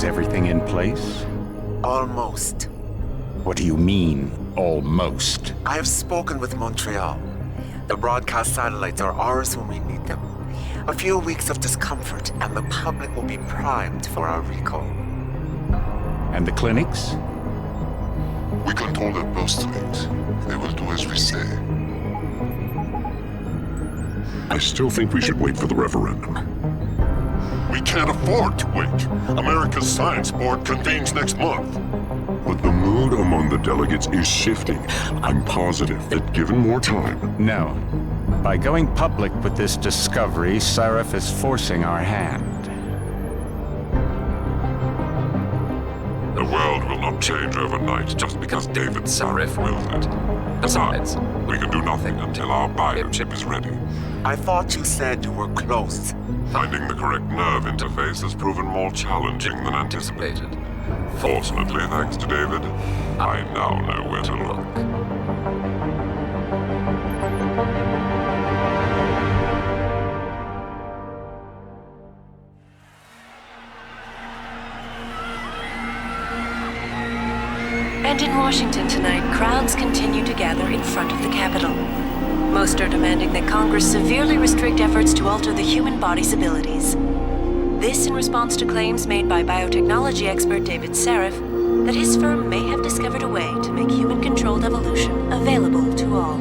Is everything in place? Almost. What do you mean, almost? I have spoken with Montreal. The broadcast satellites are ours when we need them. A few weeks of discomfort, and the public will be primed for our recall. And the clinics? We control their birth rates. They will do as we say. I still think we should wait for the referendum. We can't afford to wait. America's Science Board convenes next month. But the mood among the delegates is shifting. I'm positive that given more time... No. By going public with this discovery, Sarif is forcing our hand. The world will not change overnight just because David Sarif wills it. Besides, we can do nothing until our biochip is ready. I thought you said you were close. Finding the correct nerve interface has proven more challenging than anticipated. Fortunately, thanks to David, I now know where to look. And in Washington tonight, crowds continue to gather in front of the Capitol. Most are demanding that Congress severely restrict efforts to alter the human body's abilities. This in response to claims made by biotechnology expert David Sarif that his firm may have discovered a way to make human-controlled evolution available to all.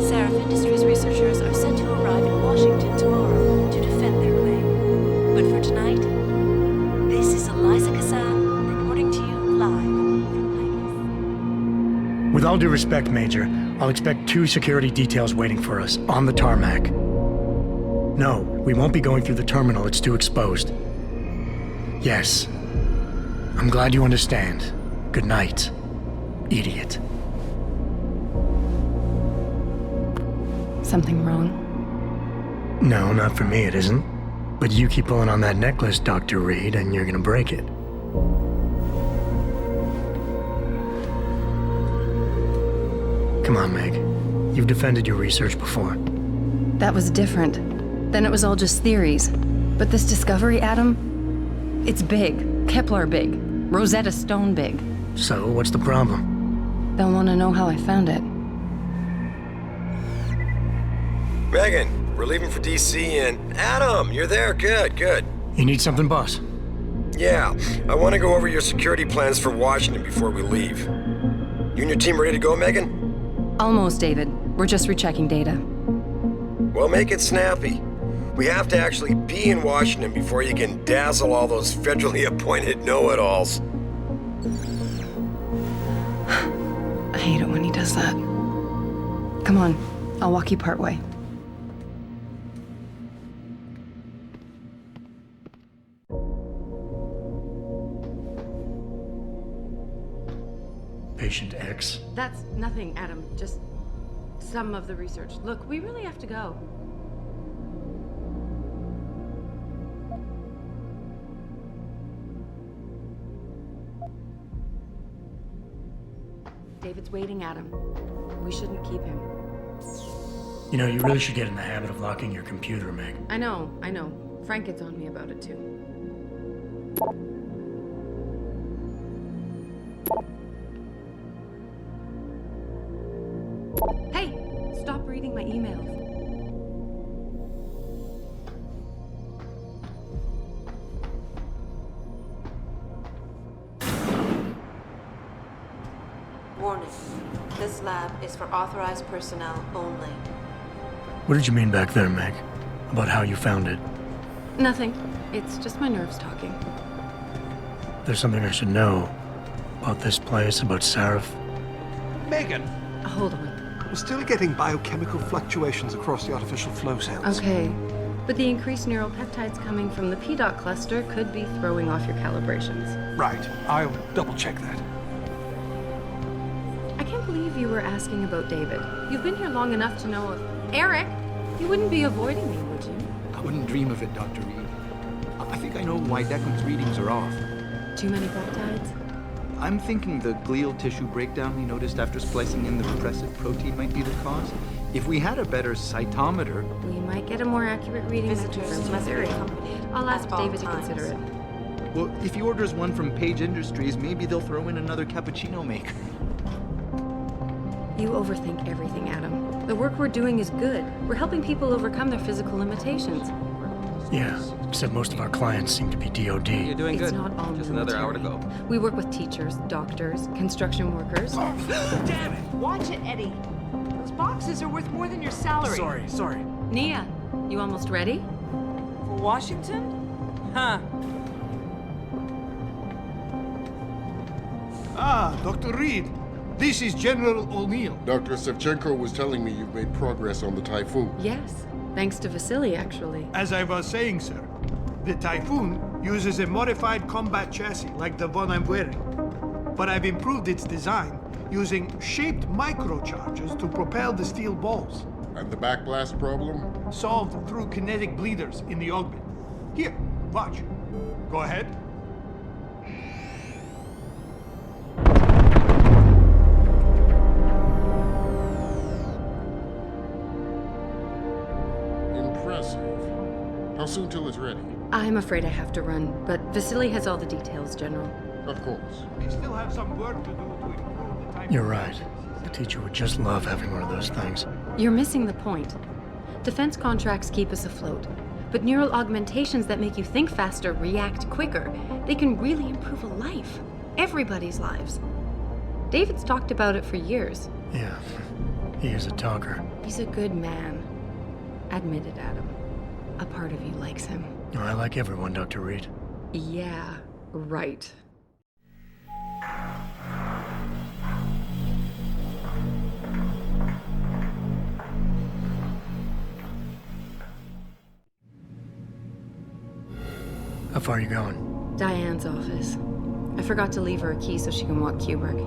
Sarif Industries researchers are set to arrive in Washington tomorrow to defend their claim. But for tonight, this is Eliza Kassan reporting to you live from Vegas. With all due respect, Major, I'll expect 2 security details waiting for us on the tarmac. No, we won't be going through the terminal. It's too exposed. Yes. I'm glad you understand. Good night, idiot. Something wrong? No, not for me it isn't. But you keep pulling on that necklace, Dr. Reed, and you're gonna break it. Come on, Meg. You've defended your research before. That was different. Then it was all just theories. But this discovery, Adam, it's big. Kepler big. Rosetta Stone big. So, what's the problem? They'll want to know how I found it. Megan, we're leaving for DC and... Adam, you're there. Good, good. You need something, boss? Yeah, I want to go over your security plans for Washington before we leave. You and your team ready to go, Megan? Almost, David. We're just rechecking data. Well, make it snappy. We have to actually be in Washington before you can dazzle all those federally appointed know-it-alls. I hate it when he does that. Come on, I'll walk you part way. Patient X. That's nothing, Adam. Just some of the research. Look, we really have to go. David's waiting, Adam. We shouldn't keep him. You know, you really should get in the habit of locking your computer, Meg. I know. Frank gets on me about it, too. Hey! Stop reading my emails. Warning. This lab is for authorized personnel only. What did you mean back there, Meg? About how you found it? Nothing. It's just my nerves talking. There's something I should know about this place, about Sarif. Megan, Hold on. we're still getting biochemical fluctuations across the artificial flow cells. Okay. But the increased neural peptides coming from the PDOT cluster could be throwing off your calibrations. Right. I'll double check that. I can't believe you were asking about David. You've been here long enough to know if... Eric! You wouldn't be avoiding me, would you? I wouldn't dream of it, Dr. Reed. I think I know why Declan's readings are off. Too many peptides? I'm thinking the glial tissue breakdown we noticed after splicing in the repressive protein might be the cause. If we had a better cytometer... We might get a more accurate reading. Visitors must be accompanied I'll ask at all David times. to consider it. Well, if he orders one from Page Industries, maybe they'll throw in another cappuccino maker. You overthink everything, Adam. The work we're doing is good. We're helping people overcome their physical limitations. Yeah, except most of our clients seem to be DOD. You're doing It's good. not all Just another hour to military. go. We work with teachers, doctors, construction workers. Damn it! Watch it, Eddie. Those boxes are worth more than your salary. Sorry. Nia, you almost ready? For Washington? Huh. Ah, Dr. Reed. This is General O'Neill. Dr. Sevchenko was telling me you've made progress on the Typhoon. Yes, thanks to Vasily, actually. As I was saying, sir, the Typhoon uses a modified combat chassis like the one I'm wearing. But I've improved its design using shaped microcharges to propel the steel balls. And the backblast problem? Solved through kinetic bleeders in the augment. Here, watch. Go ahead. Impressive. How soon till it's ready? I'm afraid I have to run, but Vasily has all the details, General. Of course. We still have some work to do to improve the Typhoon. You're right. The teacher would just love having one of those things. You're missing the point. Defense contracts keep us afloat, but neural augmentations that make you think faster, react quicker, they can really improve a life. Everybody's lives. David's talked about it for years. Yeah, he is a talker. He's a good man. Admit it, Adam. A part of you likes him. I like everyone, Dr. Reed. Yeah, right. How far are you going? Diane's office. I forgot to leave her a key so she can walk Kubrick.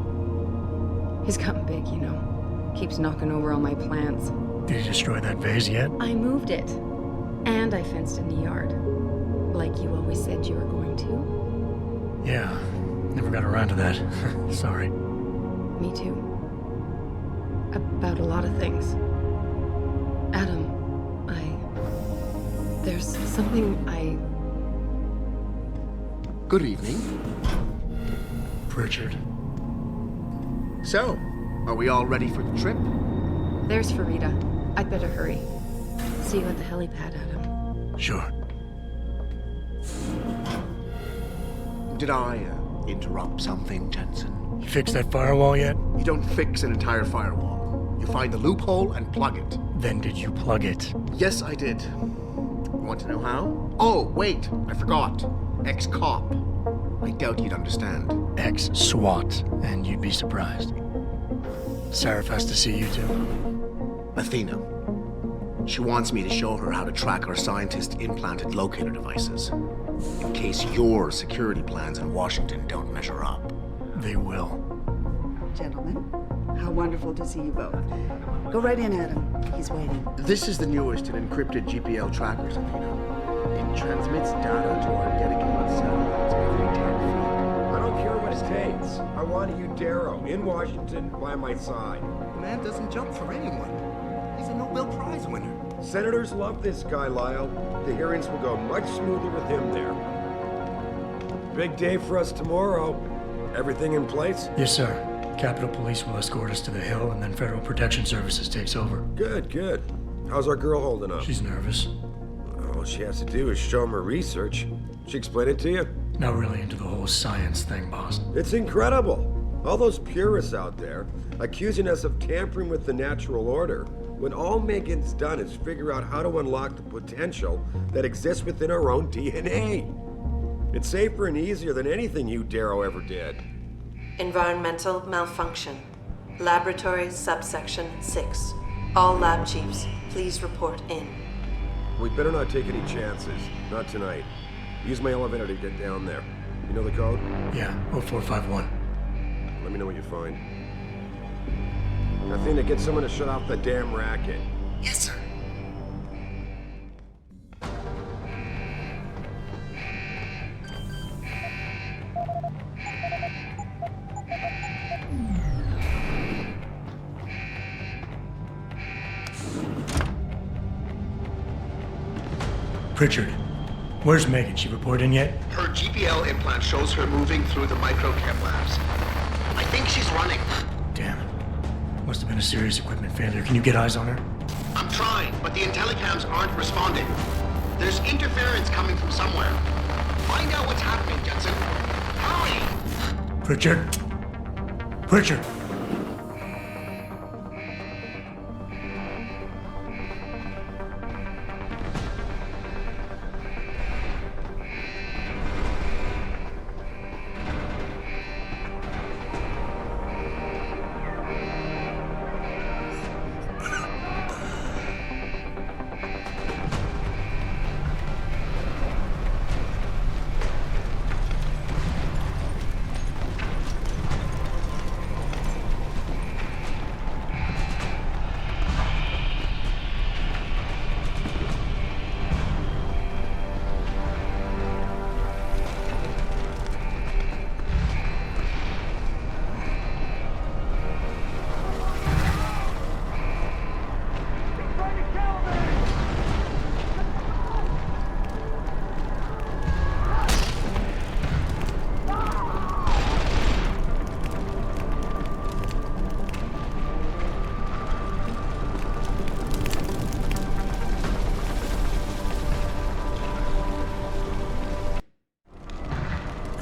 He's gotten big, you know. Keeps knocking over all my plants. Did you destroy that vase yet? I moved it. And I fenced in the yard. Like you always said you were going to. Yeah, never got around to that. Sorry. Me too. About a lot of things. Adam, there's something Good evening. Pritchard. So, are we all ready for the trip? There's Farida. I'd better hurry. See you at the helipad, Adam. Sure. Did I interrupt something, Jensen? You fixed that firewall yet? You don't fix an entire firewall. You find the loophole and plug it. Then did you plug it? Yes, I did. Want to know how? Oh, wait, I forgot. Ex-cop. I doubt you'd understand. Ex-SWAT, and you'd be surprised. Sarif has to see you too. Athena. She wants me to show her how to track our scientist-implanted locator devices. In case your security plans in Washington don't measure up. They will. Gentlemen, how wonderful to see you both. Go right in, Adam. He's waiting. This is the newest in encrypted GPL trackers, Athena. It transmits data to our dedicated satellites every 10 feet. I don't care what it takes. I want you, Darrow, in Washington, by my side. The man doesn't jump for anyone. He's a Nobel Prize winner. Senators love this guy, Lyle. The hearings will go much smoother with him there. Big day for us tomorrow. Everything in place? Yes, sir. Capitol Police will escort us to the Hill, and then Federal Protection Services takes over. Good, good. How's our girl holding up? She's nervous. All she has to do is show him her research. She explain it to you? Not really into the whole science thing, boss. It's incredible. All those purists out there accusing us of tampering with the natural order, when all Megan's done is figure out how to unlock the potential that exists within our own DNA. It's safer and easier than anything you, Darrow, ever did. Environmental malfunction. Laboratory subsection 6. All lab chiefs, please report in. We better not take any chances. Not tonight. Use my elevator to get down there. You know the code? Yeah, 0451. Let me know what you find. Athena, get someone to shut off the damn racket. Yes, sir. Pritchard, Where's Megan? She report in yet? Her GPL implant shows her moving through the microchem labs. I think she's running. Damn. Must have been a serious equipment failure. Can you get eyes on her? I'm trying, but the intellicams aren't responding. There's interference coming from somewhere. Find out what's happening, Jensen. Hurry! Pritchard? Pritchard!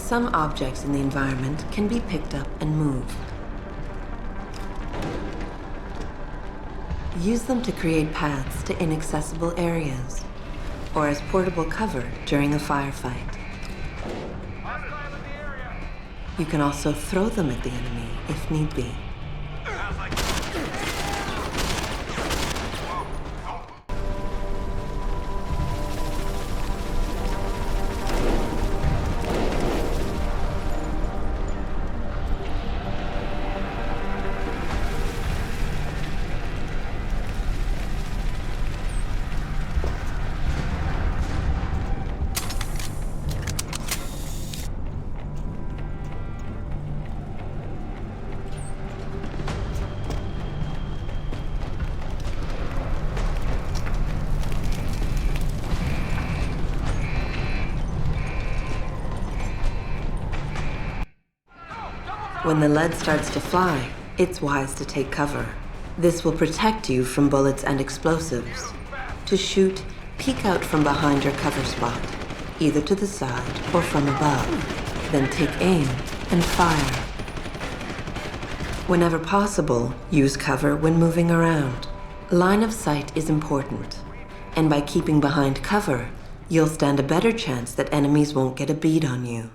Some objects in the environment can be picked up and moved. Use them to create paths to inaccessible areas, or as portable cover during a firefight. You can also throw them at the enemy if need be. When the lead starts to fly, it's wise to take cover. This will protect you from bullets and explosives. To shoot, peek out from behind your cover spot, either to the side or from above. Then take aim and fire. Whenever possible, use cover when moving around. Line of sight is important, and by keeping behind cover, you'll stand a better chance that enemies won't get a bead on you.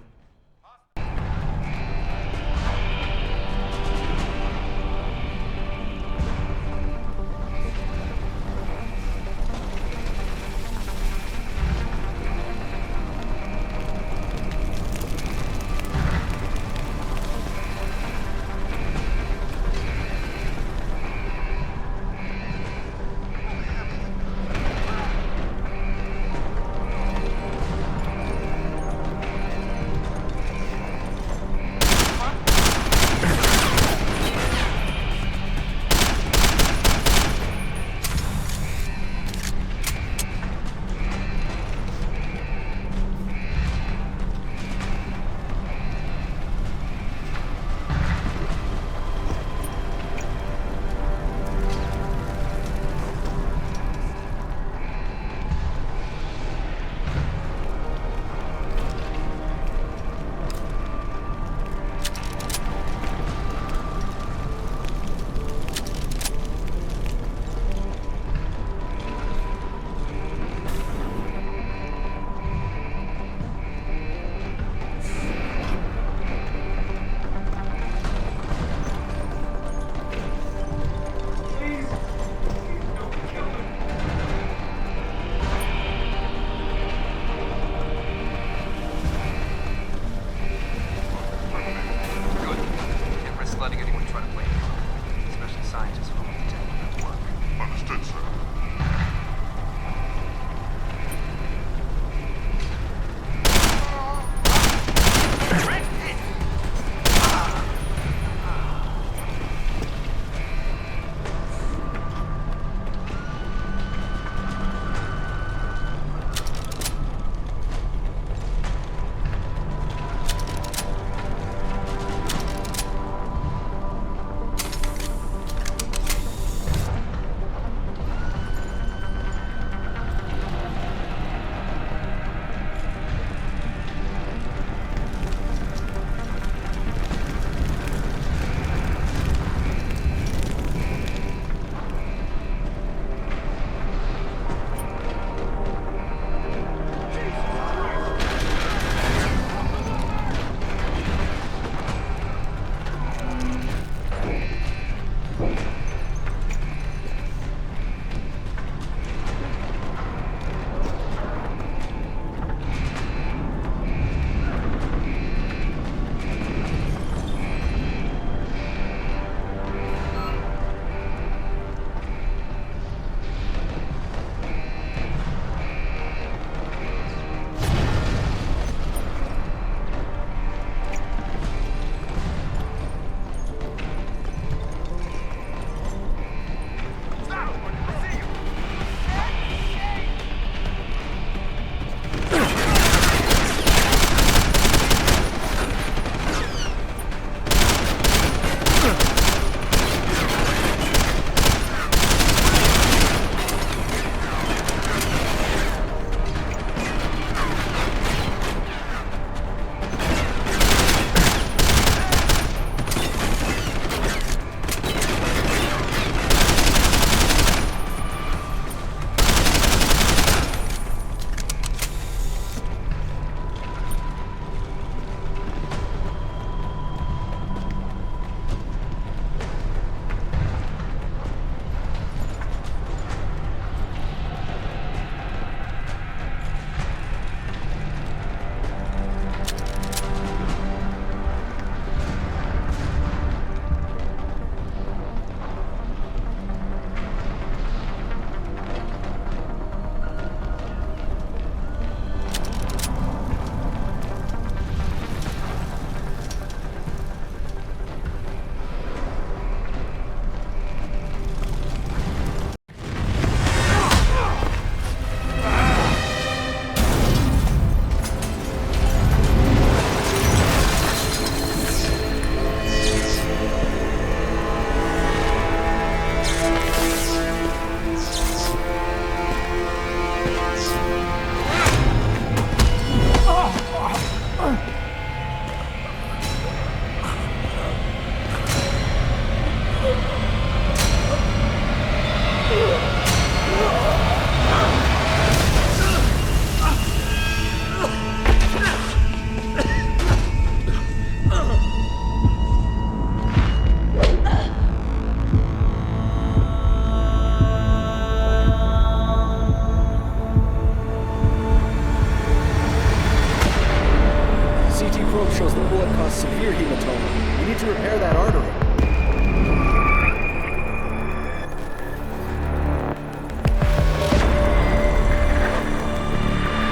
probe shows the bullet caused severe hematoma. We need to repair that artery.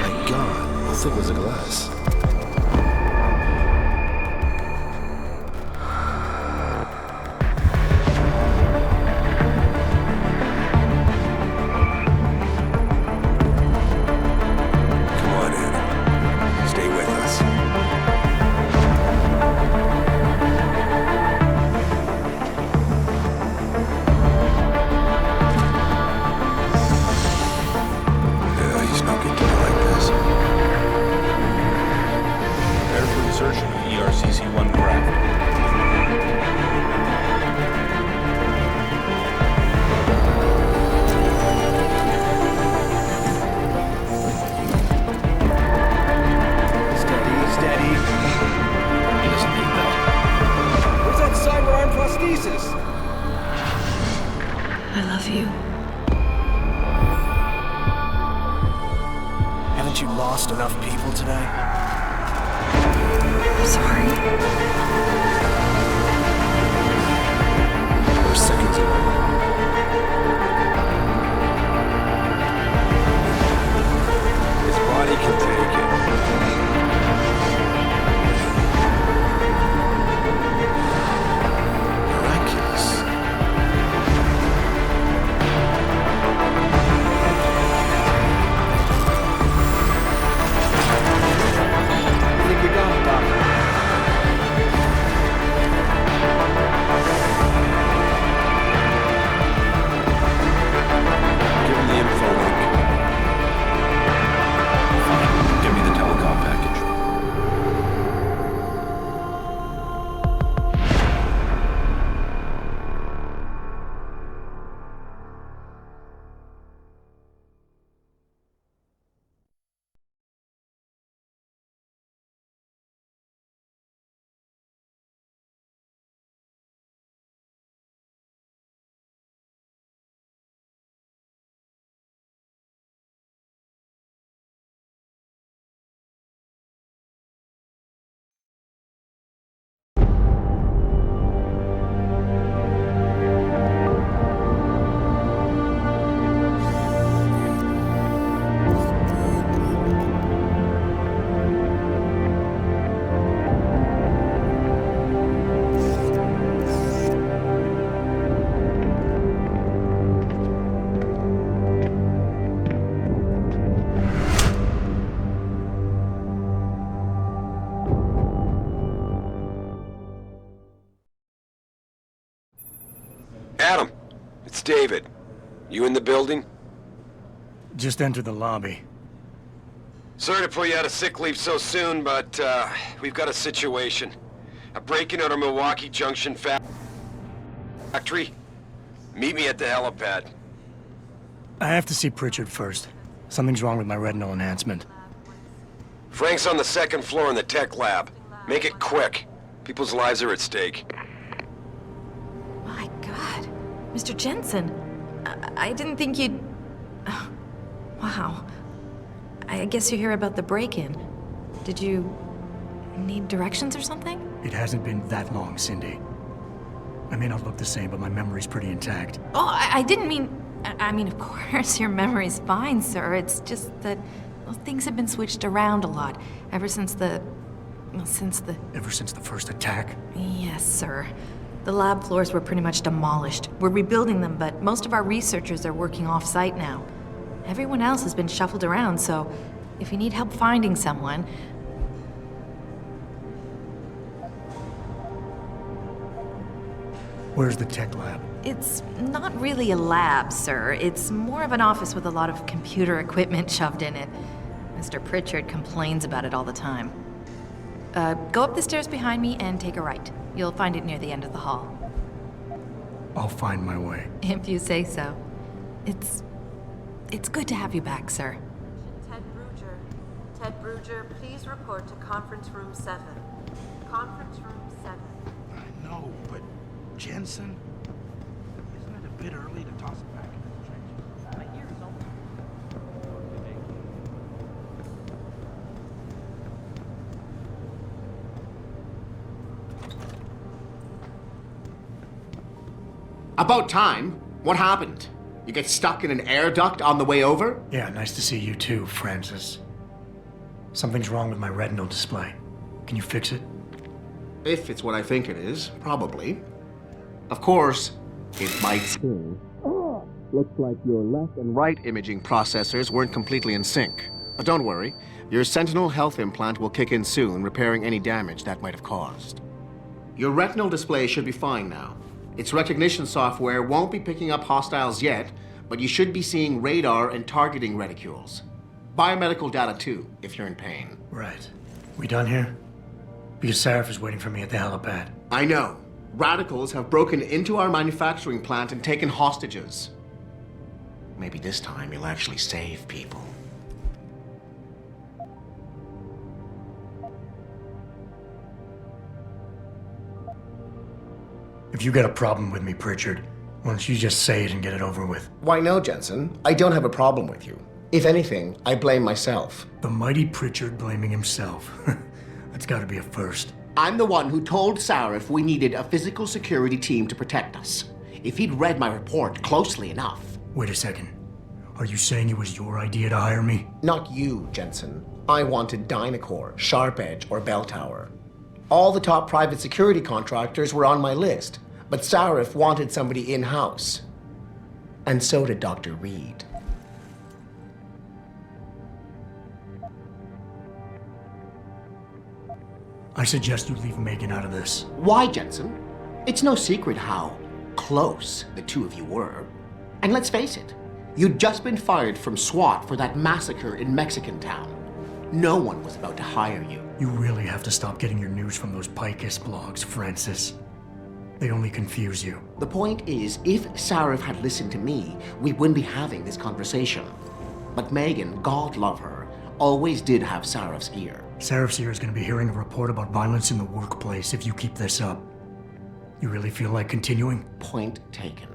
My God, how thick was the glass? Haven't you lost enough people today? I'm sorry. We're seconds away. His body can take it. Miraculous. I think we got it, Doctor. Give him the info link. Fine. Give me the telecom package. Adam, it's David. You in the building? Just entered the lobby. Sorry to pull you out of sick leave so soon, but we've got a situation. A break-in at our Milwaukee Junction factory. Meet me at the helipad. I have to see Pritchard first. Something's wrong with my retinal enhancement. Frank's on the second floor in the tech lab. Make it quick. People's lives are at stake. My God. Mr. Jensen, I didn't think you'd... Wow. I guess you hear about the break-in. Did you need directions or something? It hasn't been that long, Cindy. I may not look the same, but my memory's pretty intact. Oh, I didn't mean... I mean, of course, your memory's fine, sir. It's just that well, things have been switched around a lot ever since the... Ever since the first attack? Yes, sir. The lab floors were pretty much demolished. We're rebuilding them, but most of our researchers are working off-site now. Everyone else has been shuffled around, so if you need help finding someone... Where's the tech lab? It's not really a lab, sir. It's more of an office with a lot of computer equipment shoved in it. Mr. Pritchard complains about it all the time. Go up the stairs behind me and take a right. You'll find it near the end of the hall. I'll find my way. If you say so. It's good to have you back, sir. Ted Bruger. Ted Bruger, please report to conference room 7. Conference room 7. I know, but Jensen? Isn't it a bit early to toss it back into the trenches? My ear is open. About time. What happened? You get stuck in an air duct on the way over? Yeah, nice to see you too, Francis. Something's wrong with my retinal display. Can you fix it? If it's what I think it is, probably. Of course, it might still. Looks like your left and right imaging processors weren't completely in sync. But don't worry, your Sentinel health implant will kick in soon, repairing any damage that might have caused. Your retinal display should be fine now. Its recognition software won't be picking up hostiles yet, but you should be seeing radar and targeting reticules. Biomedical data too, if you're in pain. Right. We done here? Because Sarif is waiting for me at the helipad. I know. Radicals have broken into our manufacturing plant and taken hostages. Maybe this time you'll actually save people. If you got a problem with me, Pritchard, why don't you just say it and get it over with? Why no, Jensen? I don't have a problem with you. If anything, I blame myself. The mighty Pritchard blaming himself. That's gotta be a first. I'm the one who told Sarif we needed a physical security team to protect us. If he'd read my report closely enough. Wait a second. Are you saying it was your idea to hire me? Not you, Jensen. I wanted Dynacore, Sharp Edge, or Bell Tower. All the top private security contractors were on my list, but Sarif wanted somebody in-house. And so did Dr. Reed. I suggest you leave Megan out of this. Why, Jensen? It's no secret how close the two of you were. And let's face it, you'd just been fired from SWAT for that massacre in Mexican town. No one was about to hire you. You really have to stop getting your news from those Picus blogs, Francis. They only confuse you. The point is, if Sarif had listened to me, we wouldn't be having this conversation. But Megan, God love her, always did have Sarif's ear. Sarif's ear is going to be hearing a report about violence in the workplace if you keep this up. You really feel like continuing? Point taken.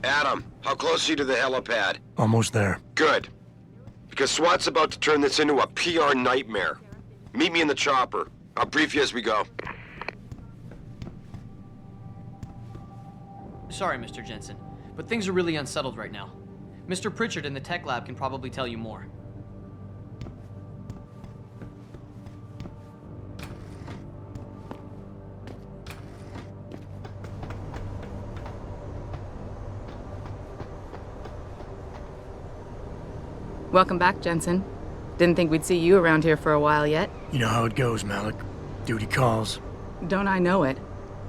Adam, how close are you to the helipad? Almost there. Good. Because SWAT's about to turn this into a PR nightmare. Meet me in the chopper. I'll brief you as we go. Sorry, Mr. Jensen, but things are really unsettled right now. Mr. Pritchard in the tech lab can probably tell you more. Welcome back, Jensen. Didn't think we'd see you around here for a while yet. You know how it goes, Malik. Duty calls. Don't I know it?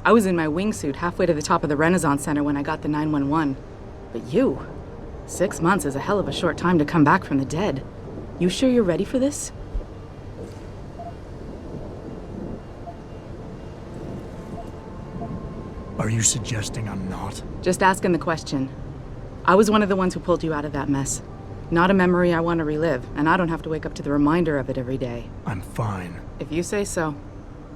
I was in my wingsuit halfway to the top of the Renaissance Center when I got the 911. But you? 6 months is a hell of a short time to come back from the dead. You sure you're ready for this? Are you suggesting I'm not? Just asking the question. I was one of the ones who pulled you out of that mess. Not a memory I want to relive, and I don't have to wake up to the reminder of it every day. I'm fine. If you say so.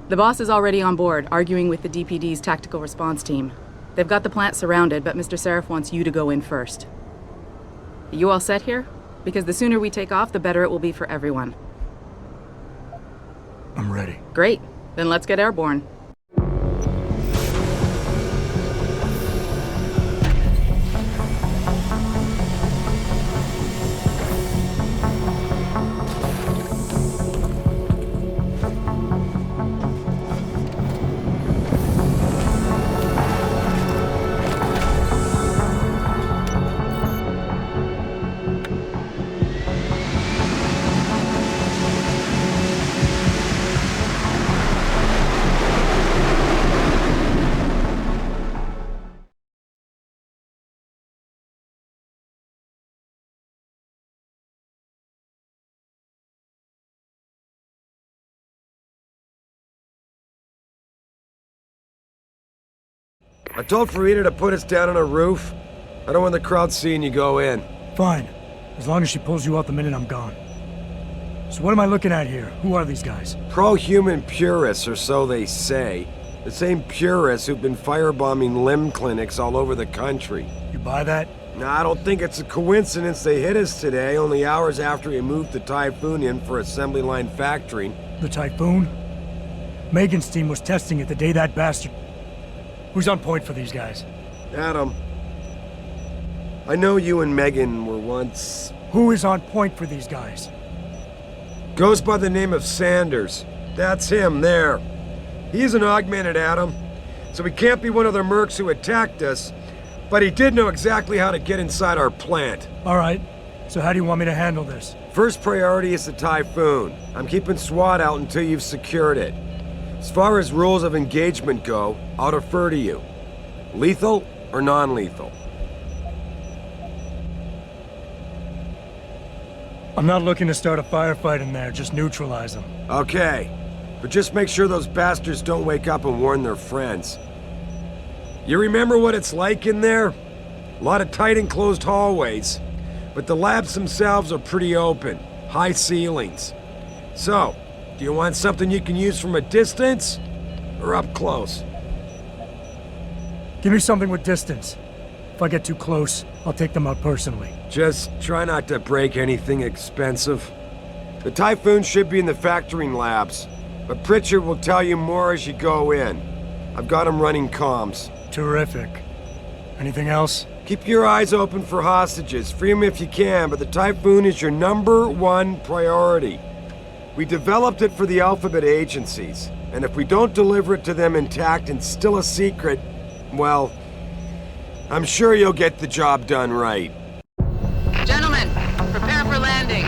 The boss is already on board, arguing with the DPD's tactical response team. They've got the plant surrounded, but Mr. Sarif wants you to go in first. Are you all set here? Because the sooner we take off, the better it will be for everyone. I'm ready. Great. Then let's get airborne. I told Farida to put us down on a roof. I don't want the crowd seeing you go in. Fine. As long as she pulls you out the minute I'm gone. So what am I looking at here? Who are these guys? Pro-human purists, or so they say. The same purists who've been firebombing limb clinics all over the country. You buy that? Nah, I don't think it's a coincidence they hit us today, only hours after we moved the Typhoon in for assembly line factory. The Typhoon? Megan's team was testing it the day that bastard... Who's on point for these guys? Adam. I know you and Megan were once... Who is on point for these guys? Goes by the name of Sanders. That's him, there. He's an augmented Adam, so he can't be one of the mercs who attacked us, but he did know exactly how to get inside our plant. All right. So how do you want me to handle this? First priority is the Typhoon. I'm keeping SWAT out until you've secured it. As far as rules of engagement go, I'll defer to you. Lethal or non-lethal? I'm not looking to start a firefight in there, just neutralize them. Okay. But just make sure those bastards don't wake up and warn their friends. You remember what it's like in there? A lot of tight enclosed hallways. But the labs themselves are pretty open. High ceilings. So, do you want something you can use from a distance? Or up close? Give me something with distance. If I get too close, I'll take them out personally. Just try not to break anything expensive. The Typhoon should be in the factoring labs, but Pritchard will tell you more as you go in. I've got him running comms. Terrific. Anything else? Keep your eyes open for hostages. Free them if you can, but the Typhoon is your #1 priority. We developed it for the Alphabet agencies, and if we don't deliver it to them intact and still a secret, well, I'm sure you'll get the job done right. Gentlemen, prepare for landing.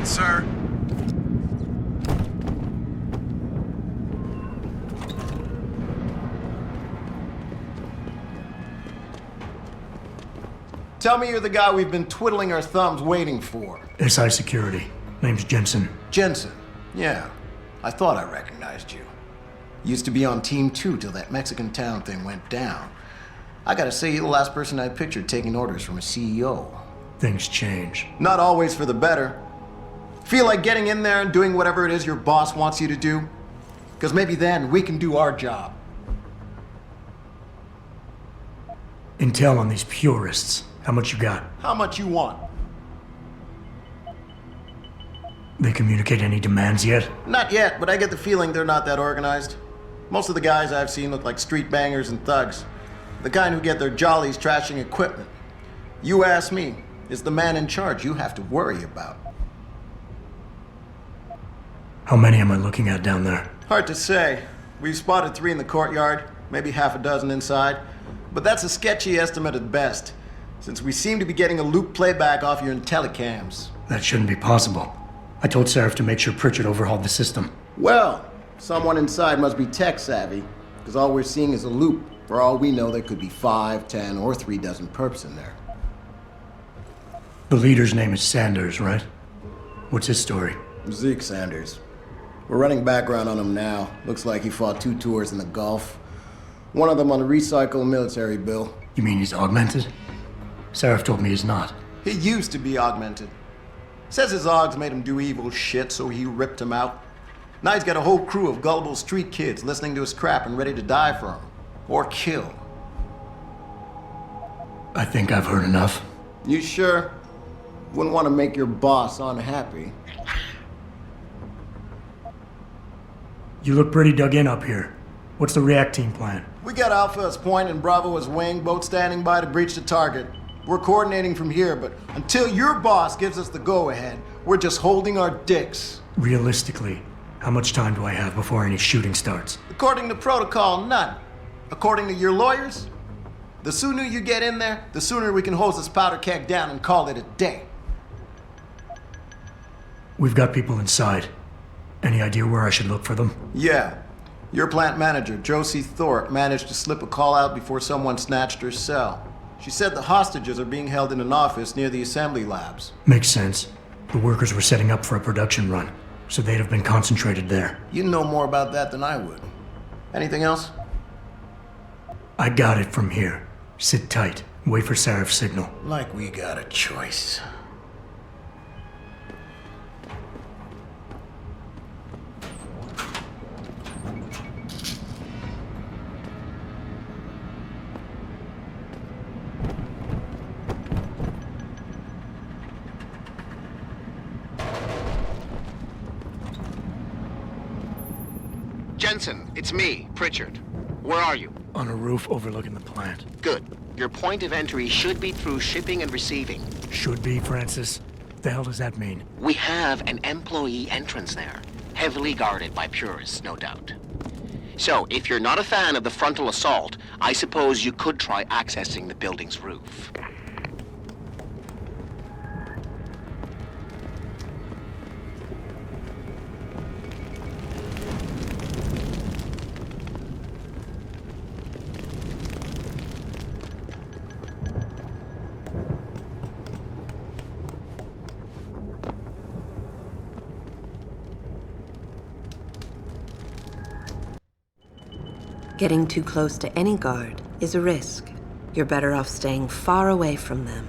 Sir. Tell me you're the guy we've been twiddling our thumbs waiting for. SI Security. Name's Jensen. Jensen. Yeah. I thought I recognized you. Used to be on Team 2 till that Mexican town thing went down. I gotta say, you're the last person I pictured taking orders from a CEO. Things change. Not always for the better. Feel like getting in there and doing whatever it is your boss wants you to do? Because maybe then we can do our job. Intel on these purists. How much you got? How much you want? They communicate any demands yet? Not yet, but I get the feeling they're not that organized. Most of the guys I've seen look like street bangers and thugs. The kind who get their jollies trashing equipment. You ask me, it's the man in charge you have to worry about. How many am I looking at down there? Hard to say. We've spotted 3 in the courtyard, maybe half a dozen inside. But that's a sketchy estimate at best, since we seem to be getting a loop playback off your telecams. That shouldn't be possible. I told Seraph to make sure Pritchard overhauled the system. Well, someone inside must be tech savvy, because all we're seeing is a loop. For all we know, there could be 5, 10, or 3 dozen perps in there. The leader's name is Sanders, right? What's his story? Zeke Sanders. We're running background on him now. Looks like he fought 2 tours in the Gulf. One of them on a recycled military bill. You mean he's augmented? Seraph told me he's not. He used to be augmented. Says his augs made him do evil shit, so he ripped him out. Now he's got a whole crew of gullible street kids listening to his crap and ready to die for him. Or kill. I think I've heard enough. You sure? Wouldn't want to make your boss unhappy. You look pretty dug in up here. What's the react team plan? We got Alpha as point and Bravo as wing, both standing by to breach the target. We're coordinating from here, but until your boss gives us the go-ahead, we're just holding our dicks. Realistically, how much time do I have before any shooting starts? According to protocol, none. According to your lawyers, the sooner you get in there, the sooner we can hose this powder keg down and call it a day. We've got people inside. Any idea where I should look for them? Yeah. Your plant manager, Josie Thorpe, managed to slip a call out before someone snatched her cell. She said the hostages are being held in an office near the assembly labs. Makes sense. The workers were setting up for a production run, so they'd have been concentrated there. You know more about that than I would. Anything else? I got it from here. Sit tight. Wait for Sarif's signal. Like we got a choice. Jensen, it's me, Pritchard. Where are you? On a roof overlooking the plant. Good. Your point of entry should be through shipping and receiving. Should be, Francis. What the hell does that mean? We have an employee entrance there, heavily guarded by purists, no doubt. So, if you're not a fan of the frontal assault, I suppose you could try accessing the building's roof. Getting too close to any guard is a risk. You're better off staying far away from them.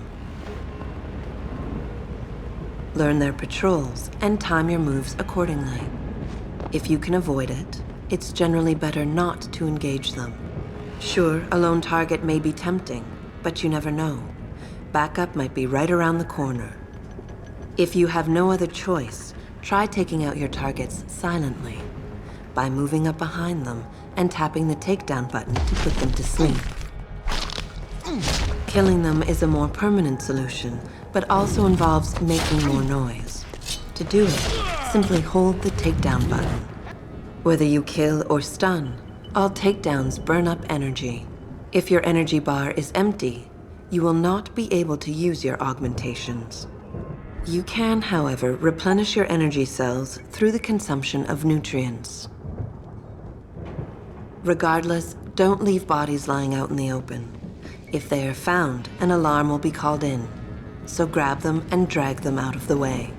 Learn their patrols and time your moves accordingly. If you can avoid it, it's generally better not to engage them. Sure, a lone target may be tempting, but you never know. Backup might be right around the corner. If you have no other choice, try taking out your targets silently by moving up behind them and tapping the takedown button to put them to sleep. Killing them is a more permanent solution, but also involves making more noise. To do it, simply hold the takedown button. Whether you kill or stun, all takedowns burn up energy. If your energy bar is empty, you will not be able to use your augmentations. You can, however, replenish your energy cells through the consumption of nutrients. Regardless, don't leave bodies lying out in the open. If they are found, an alarm will be called in, so grab them and drag them out of the way.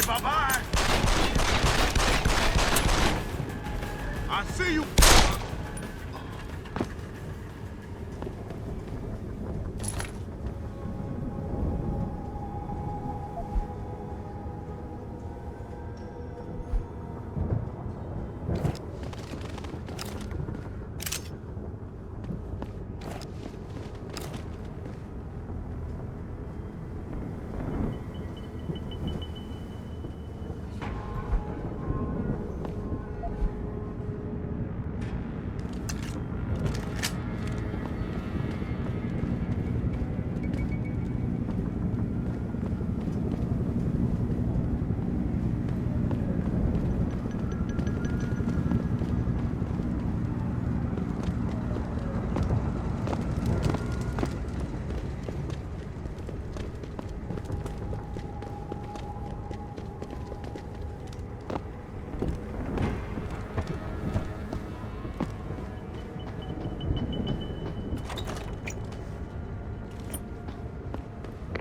Bye-bye! I see you!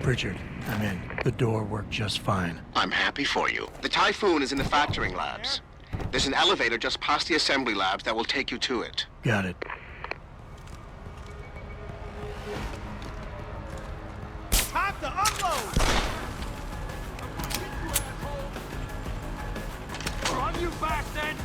Pritchard, I'm in. The door worked just fine. I'm happy for you. The Typhoon is in the factoring labs. There's an elevator just past the assembly labs that will take you to it. Got it. Time to unload! Run you back then!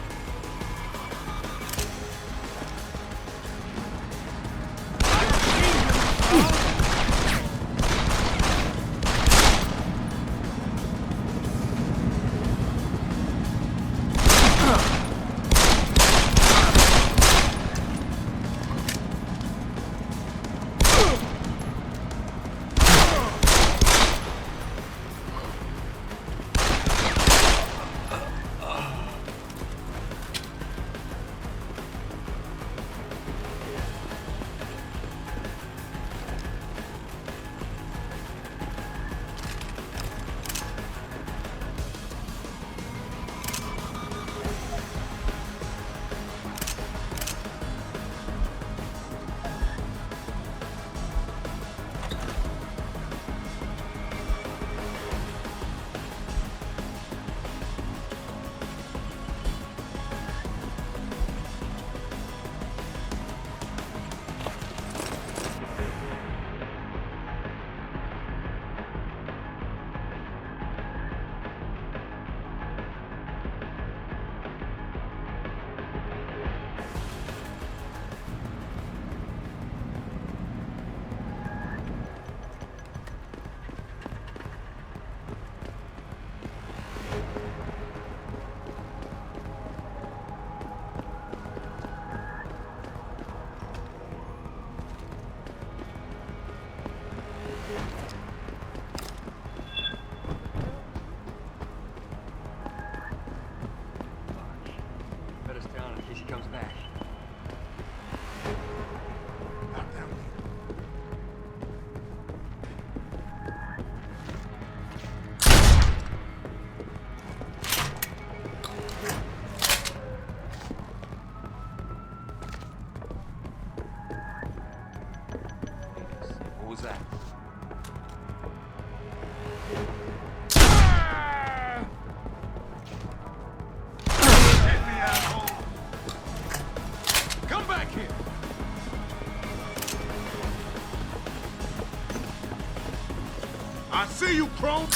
I see you, Chrome!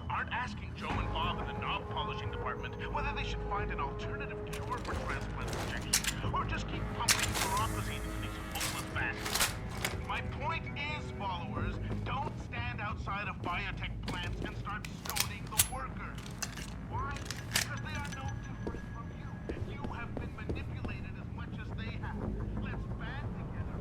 Aren't asking Joe and Bob in the knob polishing department whether they should find an alternative cure for transplant rejection, or just keep pumping bureaucracy into these hopeless bastards. My point is, followers, don't stand outside a biotech plant I'm stoning the worker. Why? Because they are no different from you, and you have been manipulated as much as they have. Let's band together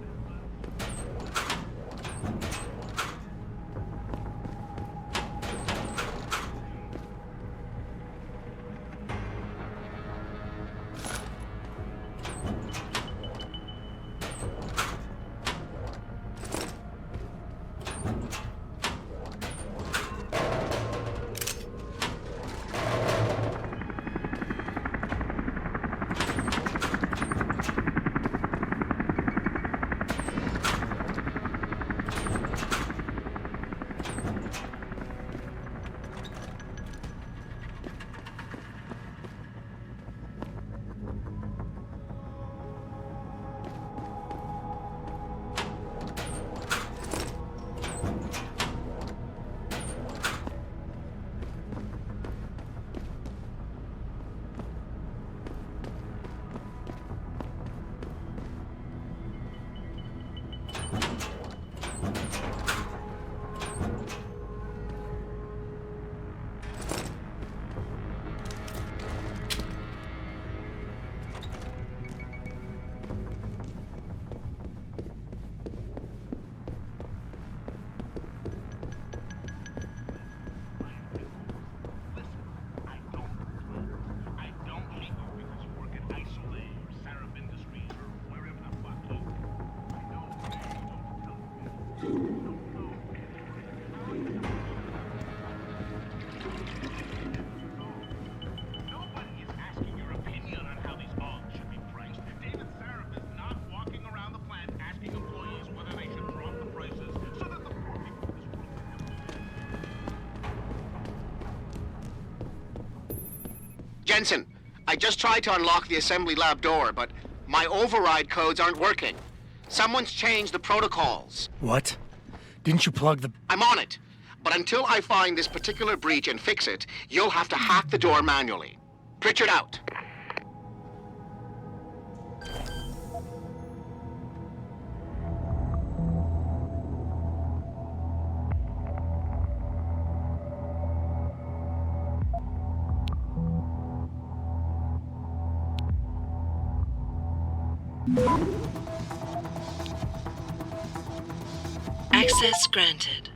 Jensen, I just tried to unlock the assembly lab door, but my override codes aren't working. Someone's changed the protocols. What? Didn't you plug the... I'm on it. But until I find this particular breach and fix it, you'll have to hack the door manually. Pritchard out. Access granted.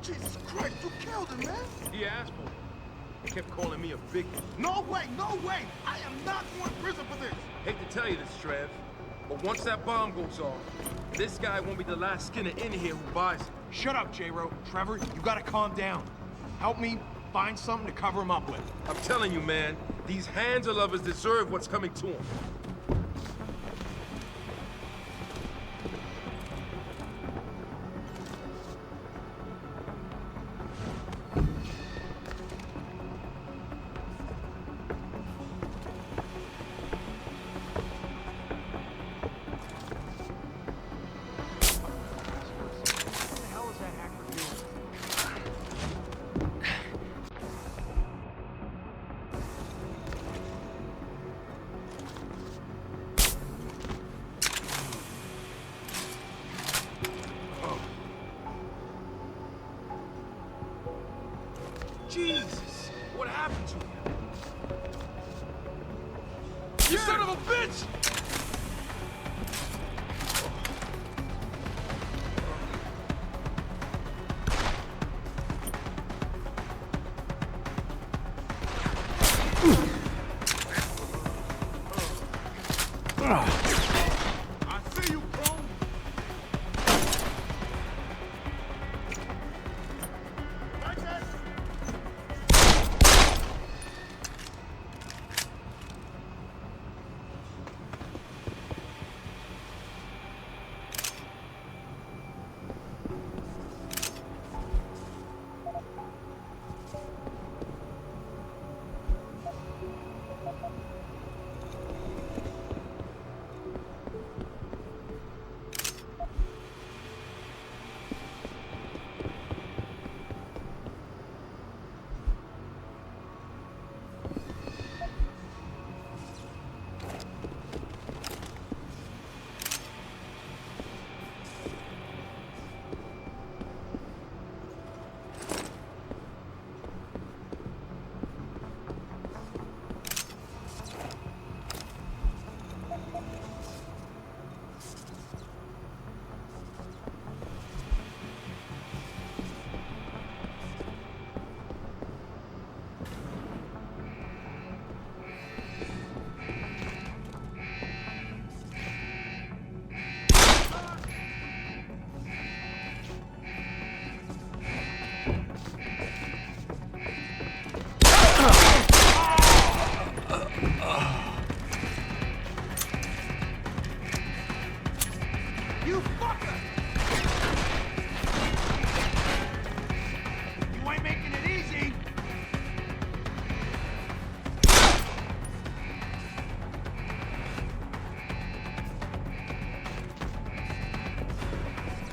Jesus Christ, you killed him, man! He asked for it. He kept calling me a big... No way, no way! I am not going to prison for this! Hate to tell you this, Trev, but once that bomb goes off, this guy won't be the last Skinner in here who buys it. Shut up, J-Ro. Trevor, you gotta calm down. Help me find something to cover him up with. I'm telling you, man, these Hansa lovers deserve what's coming to them. Jesus, what happened to him? You son of a bitch! I see you, bro. You fucker! You ain't making it easy!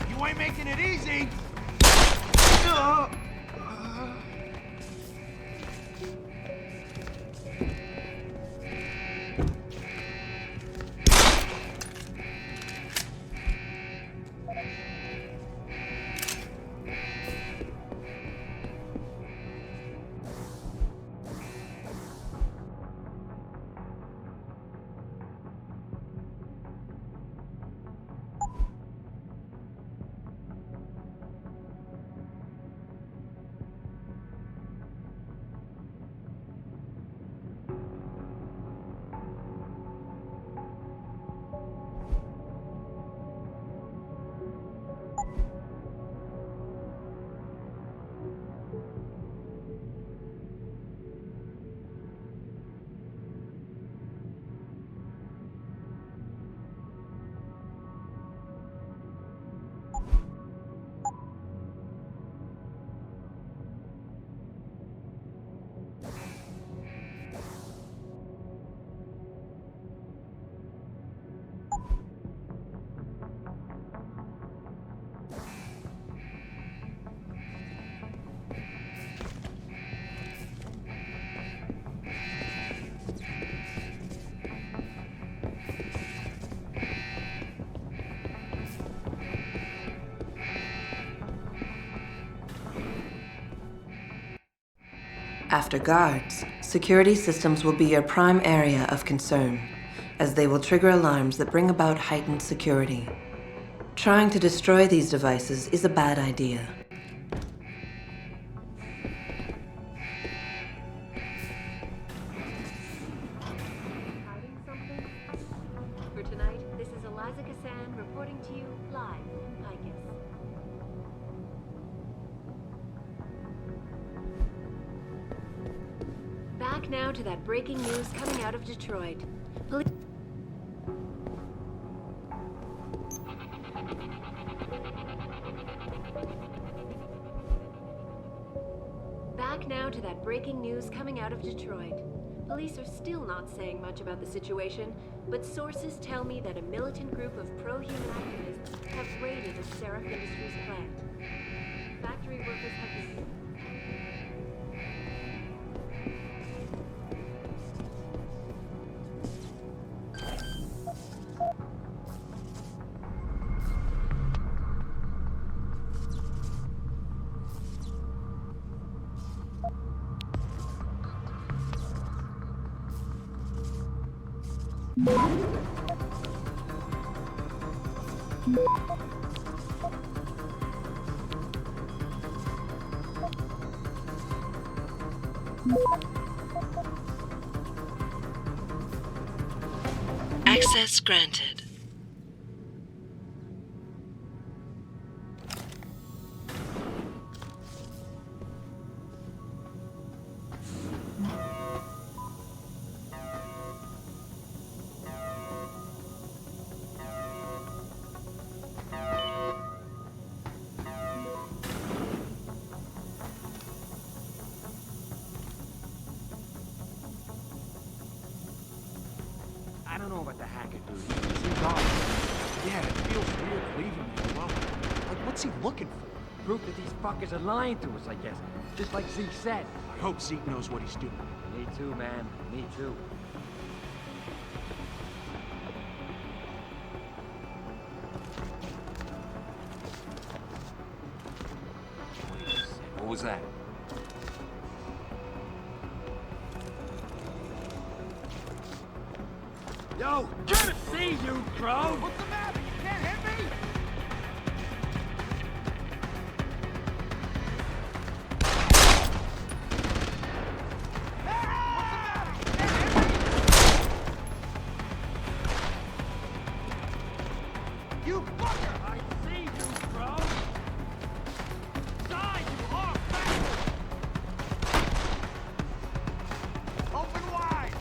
You ain't making it easy! After guards, security systems will be your prime area of concern, as they will trigger alarms that bring about heightened security. Trying to destroy these devices is a bad idea. Hiding something? For tonight, this is Eliza Cassan reporting to you live from Picus. Back now to that breaking news coming out of Detroit. Back now to that breaking news coming out of Detroit. Police are still not saying much about the situation, but sources tell me that a militant group of pro-human activists have raided a Seraph Industries plant. Factory workers have been... Access granted. I don't know about the hacker dude. He seems odd. Yeah, it feels weird leaving him alone. Like, what's he looking for? Proof that these fuckers are lying to us, I guess. Just like Zeke said. I hope Zeke knows what he's doing. Me too, man. Me too. What was that? Yo, good to see you, Crow! What's the matter? You can't hit me? You fucker! I see you, Crow! Die, you off bastard! Open wide!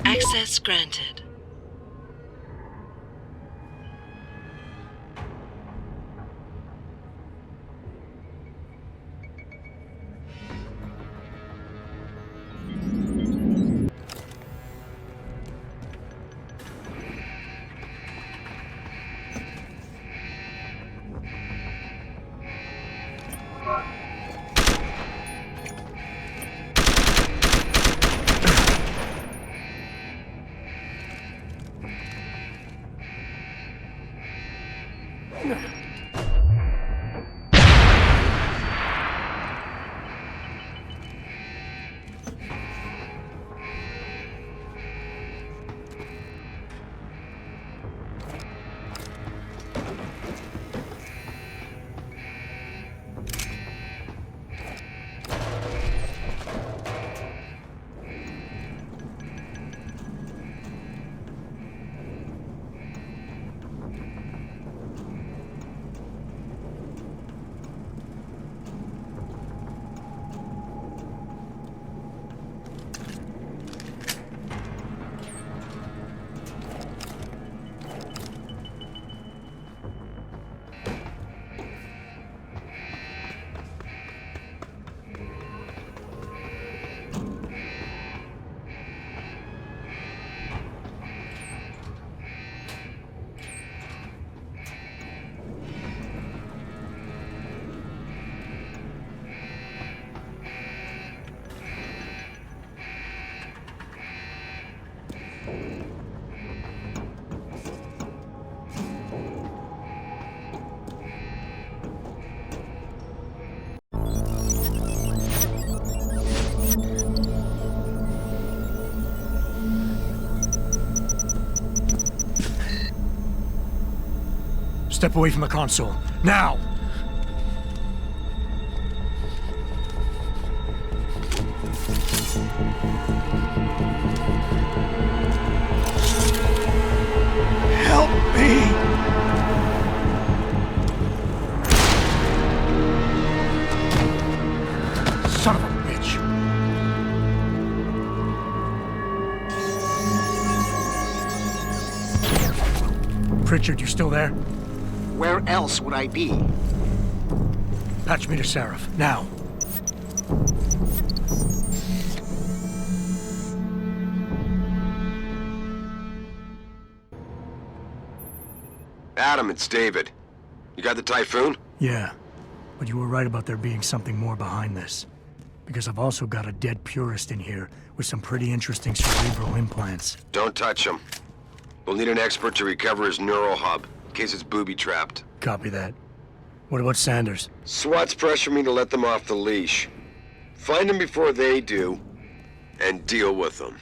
Access granted. Step away from the console. Now! Help me! Son of a bitch! Pritchard, you still there? Where else would I be? Patch me to Seraph, now. Adam, it's David. You got the Typhoon? Yeah, but you were right about there being something more behind this. Because I've also got a dead purist in here with some pretty interesting cerebral implants. Don't touch him. We'll need an expert to recover his neural hub, in case it's booby-trapped. Copy that. What about Sanders? SWAT's pressure me to let them off the leash. Find them before they do, and deal with them.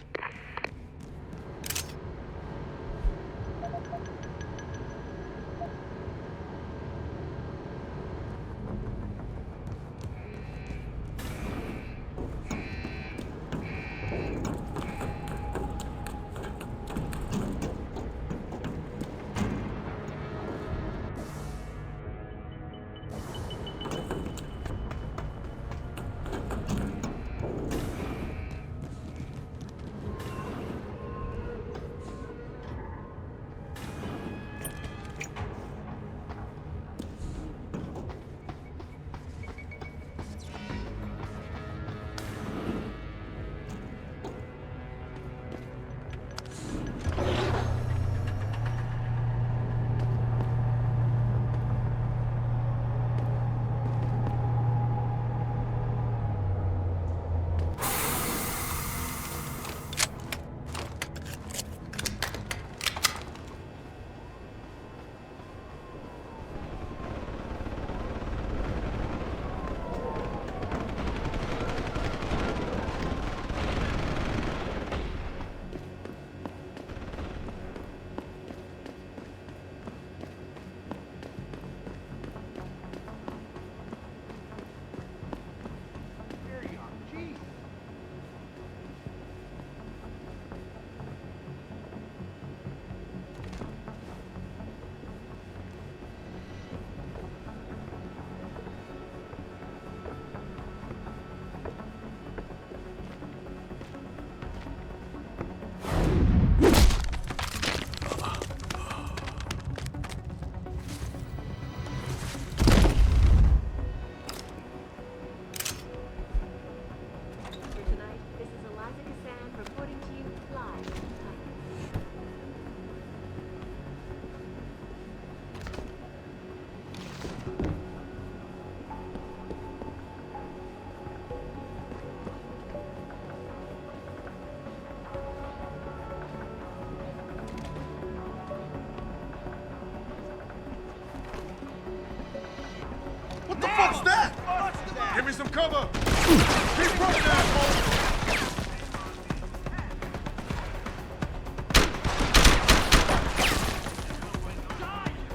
Give me some cover! Keep pushing, asshole!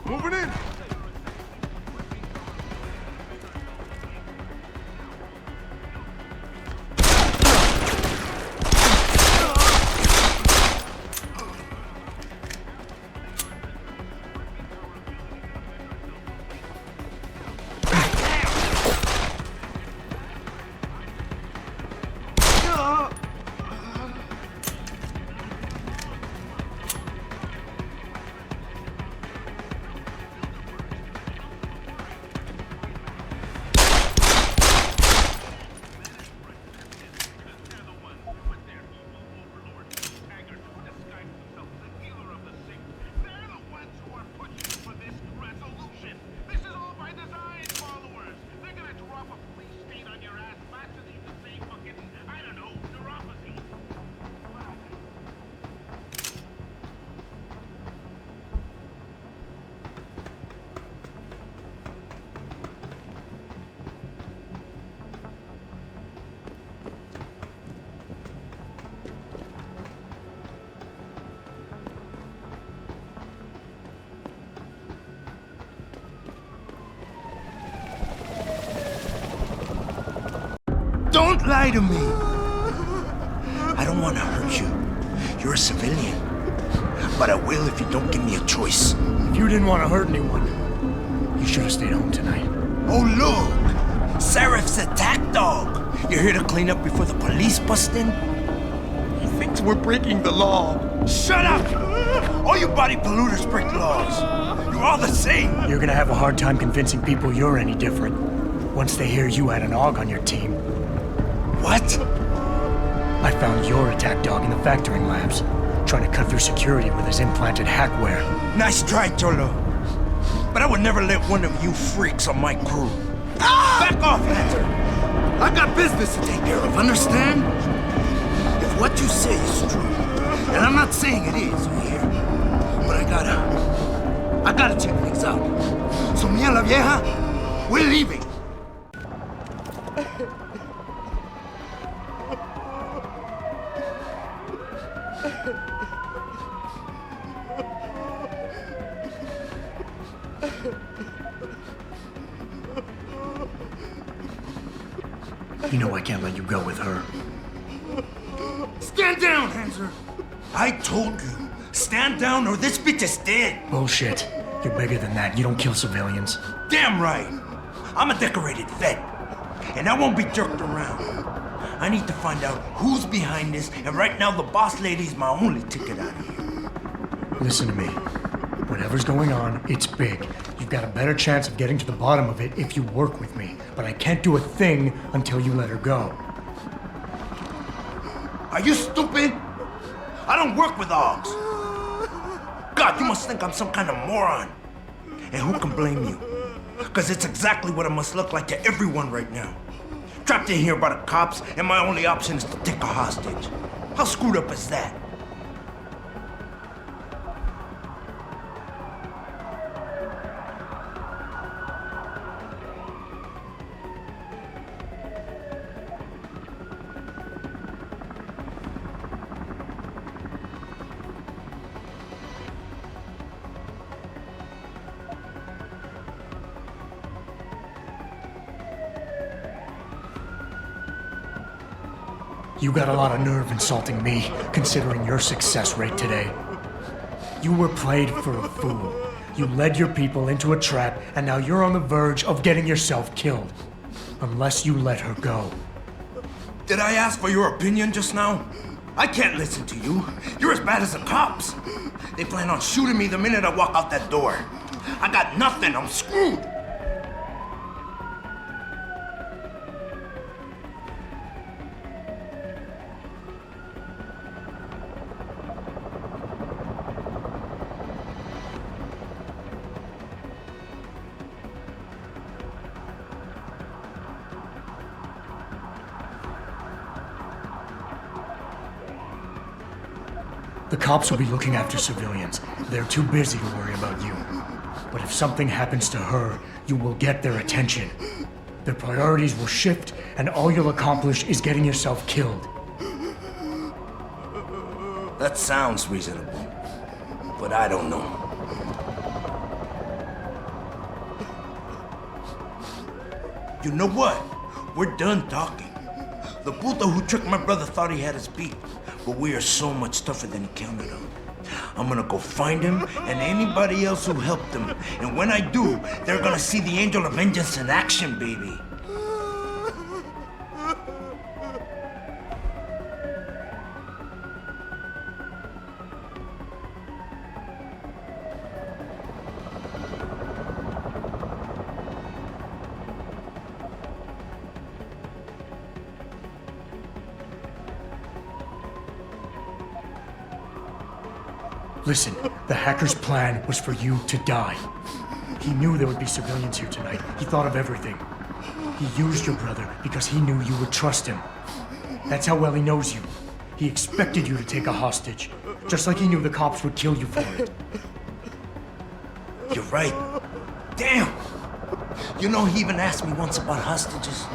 Moving in! Don't lie to me! I don't want to hurt you. You're a civilian. But I will if you don't give me a choice. If you didn't want to hurt anyone, you should have stayed home tonight. Oh, look! Serif's attack dog! You're here to clean up before the police bust in? He thinks we're breaking the law. Shut up! All you body polluters break laws. You're all the same. You're gonna have a hard time convincing people you're any different once they hear you had an AUG on your team. What? I found your attack dog in the factoring labs, trying to cut through security with his implanted hackware. Nice try, Cholo. But I would never let one of you freaks on my crew. Ah! Back off, Hunter! I got business to take care of, understand? If what you say is true, and I'm not saying it is here, but I gotta check things out. So me and la vieja, we're leaving. You know I can't let you go with her. Stand down, Hanser! I told you, stand down or this bitch is dead! Bullshit. You're bigger than that. You don't kill civilians. Damn right! I'm a decorated vet, and I won't be jerked around. I need to find out who's behind this, and right now the boss lady's my only ticket out of here. Listen to me. Whatever's going on, it's big. You've got a better chance of getting to the bottom of it if you work with me. But I can't do a thing until you let her go. Are you stupid? I don't work with AUGs. God, you must think I'm some kind of moron. And who can blame you? Because it's exactly what it must look like to everyone right now. Trapped in here by the cops, and my only option is to take a hostage. How screwed up is that? You got a lot of nerve insulting me, considering your success rate today. You were played for a fool. You led your people into a trap, and now you're on the verge of getting yourself killed. Unless you let her go. Did I ask for your opinion just now? I can't listen to you. You're as bad as the cops. They plan on shooting me the minute I walk out that door. I got nothing. I'm screwed. The cops will be looking after civilians. They're too busy to worry about you. But if something happens to her, you will get their attention. The priorities will shift, and all you'll accomplish is getting yourself killed. That sounds reasonable, but I don't know. You know what? We're done talking. The puto who tricked my brother thought he had us beat, but we are so much tougher than he counted on. I'm gonna go find him and anybody else who helped him. And when I do, they're gonna see the Angel of Vengeance in action, baby. Listen, the hacker's plan was for you to die. He knew there would be civilians here tonight. He thought of everything. He used your brother because he knew you would trust him. That's how well he knows you. He expected you to take a hostage, just like he knew the cops would kill you for it. You're right. Damn! You know, he even asked me once about hostages.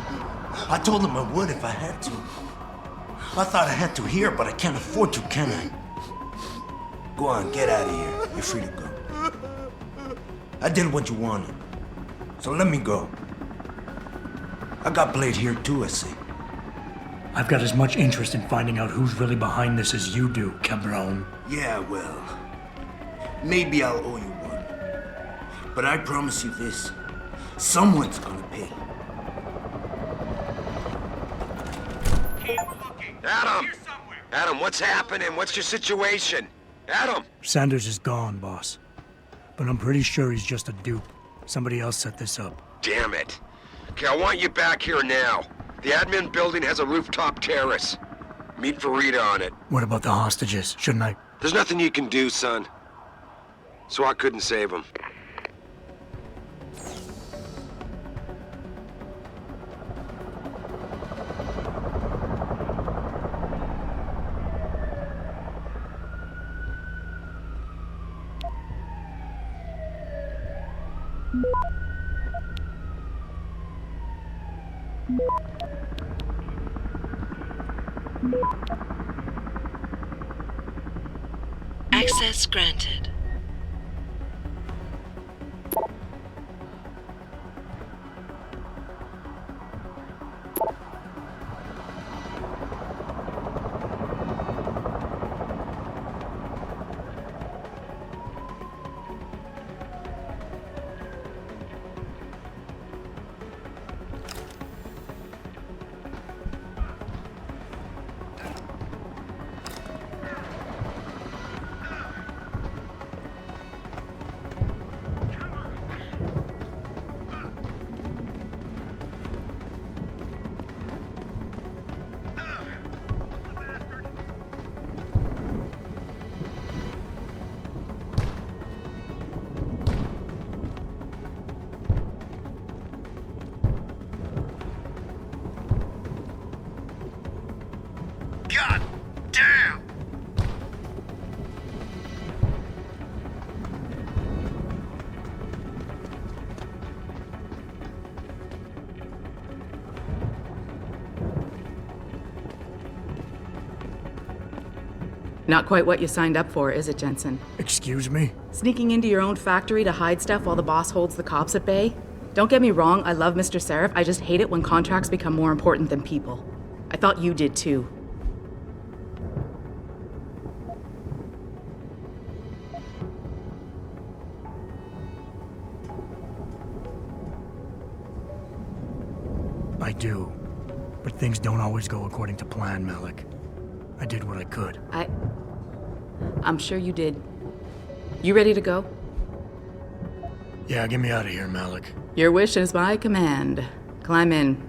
I told him I would if I had to. I thought I had to here, but I can't afford to, can I? Go on, get out of here. You're free to go. I did what you wanted, so let me go. I got Blade here too, I see. I've got as much interest in finding out who's really behind this as you do, cabron. Yeah, well, maybe I'll owe you one. But I promise you this, someone's gonna pay. Adam! Adam, what's happening? What's your situation? Adam! Sanders is gone, boss. But I'm pretty sure he's just a dupe. Somebody else set this up. Damn it. Okay, I want you back here now. The admin building has a rooftop terrace. Meet Farida on it. What about the hostages? Shouldn't I? There's nothing you can do, son. So I couldn't save them. Access granted. God damn! Not quite what you signed up for, is it, Jensen? Excuse me? Sneaking into your own factory to hide stuff while the boss holds the cops at bay? Don't get me wrong, I love Mr. Seraph. I just hate it when contracts become more important than people. I thought you did too. I do. But things don't always go according to plan, Malik. I did what I could. I'm sure you did. You ready to go? Yeah, get me out of here, Malik. Your wish is my command. Climb in.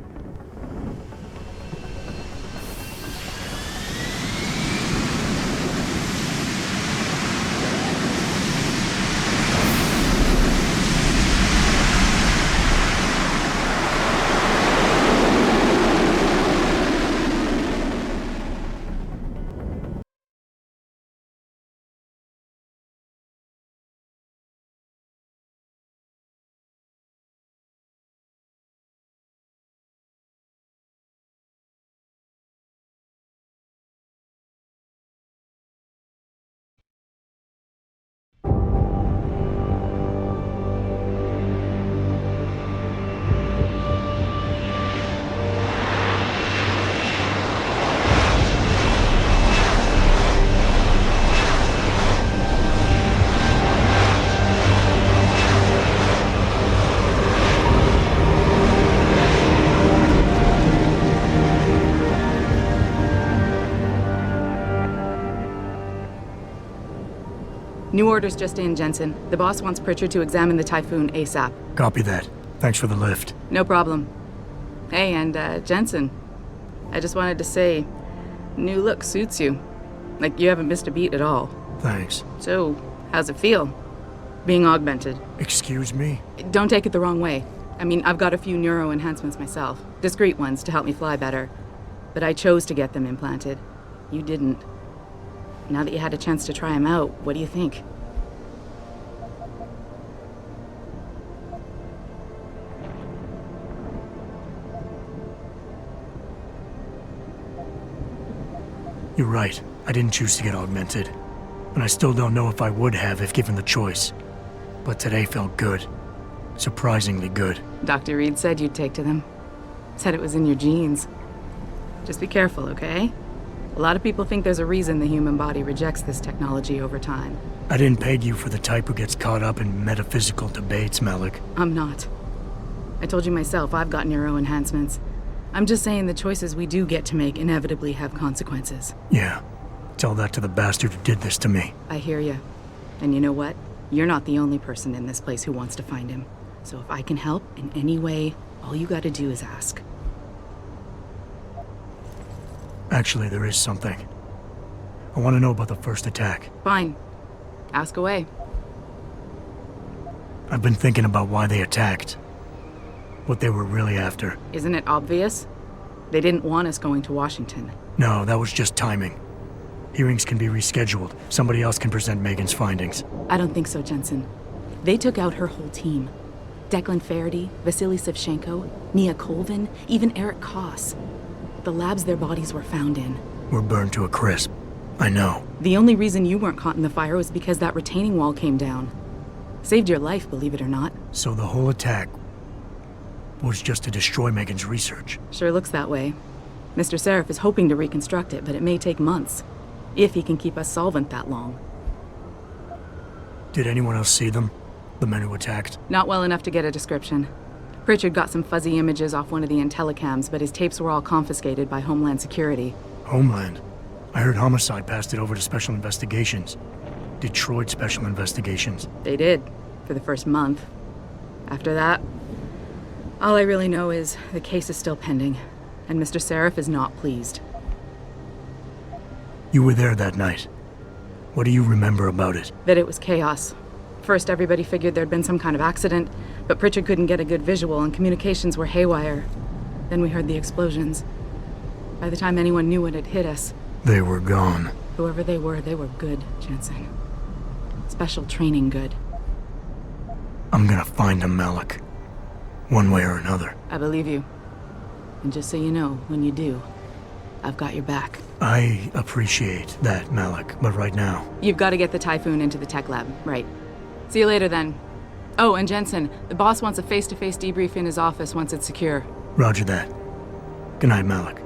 New orders just in, Jensen. The boss wants Pritchard to examine the Typhoon ASAP. Copy that. Thanks for the lift. No problem. Hey, and Jensen, I just wanted to say, new look suits you. Like, you haven't missed a beat at all. Thanks. So, how's it feel? Being augmented? Excuse me? Don't take it the wrong way. I mean, I've got a few neuro enhancements myself. Discreet ones to help me fly better. But I chose to get them implanted. You didn't. Now that you had a chance to try them out, what do you think? You're right. I didn't choose to get augmented. And I still don't know if I would have if given the choice. But today felt good. Surprisingly good. Dr. Reed said you'd take to them. Said it was in your genes. Just be careful, okay? A lot of people think there's a reason the human body rejects this technology over time. I didn't peg you for the type who gets caught up in metaphysical debates, Malik. I'm not. I told you myself, I've got neuro enhancements. I'm just saying the choices we do get to make inevitably have consequences. Yeah. Tell that to the bastard who did this to me. I hear you. And you know what? You're not the only person in this place who wants to find him. So if I can help in any way, all you gotta do is ask. Actually, there is something. I want to know about the first attack. Fine. Ask away. I've been thinking about why they attacked. What they were really after. Isn't it obvious? They didn't want us going to Washington. No, that was just timing. Hearings can be rescheduled. Somebody else can present Megan's findings. I don't think so, Jensen. They took out her whole team. Declan Faraday, Vasily Savchenko, Nia Colvin, even Eric Koss. The labs their bodies were found in were burned to a crisp. I know. The only reason you weren't caught in the fire was because that retaining wall came down. Saved your life, believe it or not. So the whole attack was just to destroy Megan's research. Sure looks that way. Mr. Seraph is hoping to reconstruct it, but it may take months. If he can keep us solvent that long. Did anyone else see them? The men who attacked? Not well enough to get a description. Pritchard got some fuzzy images off one of the Intellicams, but his tapes were all confiscated by Homeland Security. Homeland? I heard Homicide passed it over to Special Investigations. Detroit Special Investigations. They did, for the first month. After that, all I really know is the case is still pending, and Mr. Seraph is not pleased. You were there that night. What do you remember about it? That it was chaos. First, everybody figured there'd been some kind of accident, but Pritchard couldn't get a good visual and communications were haywire. Then we heard the explosions. By the time anyone knew what had hit us... They were gone. Whoever they were good, Jensen. Special training good. I'm gonna find them, Malik. One way or another. I believe you. And just so you know, when you do, I've got your back. I appreciate that, Malik, but right now... You've got to get the Typhoon into the tech lab, right. See you later, then. Oh, and Jensen, the boss wants a face-to-face debrief in his office once it's secure. Roger that. Good night, Malik.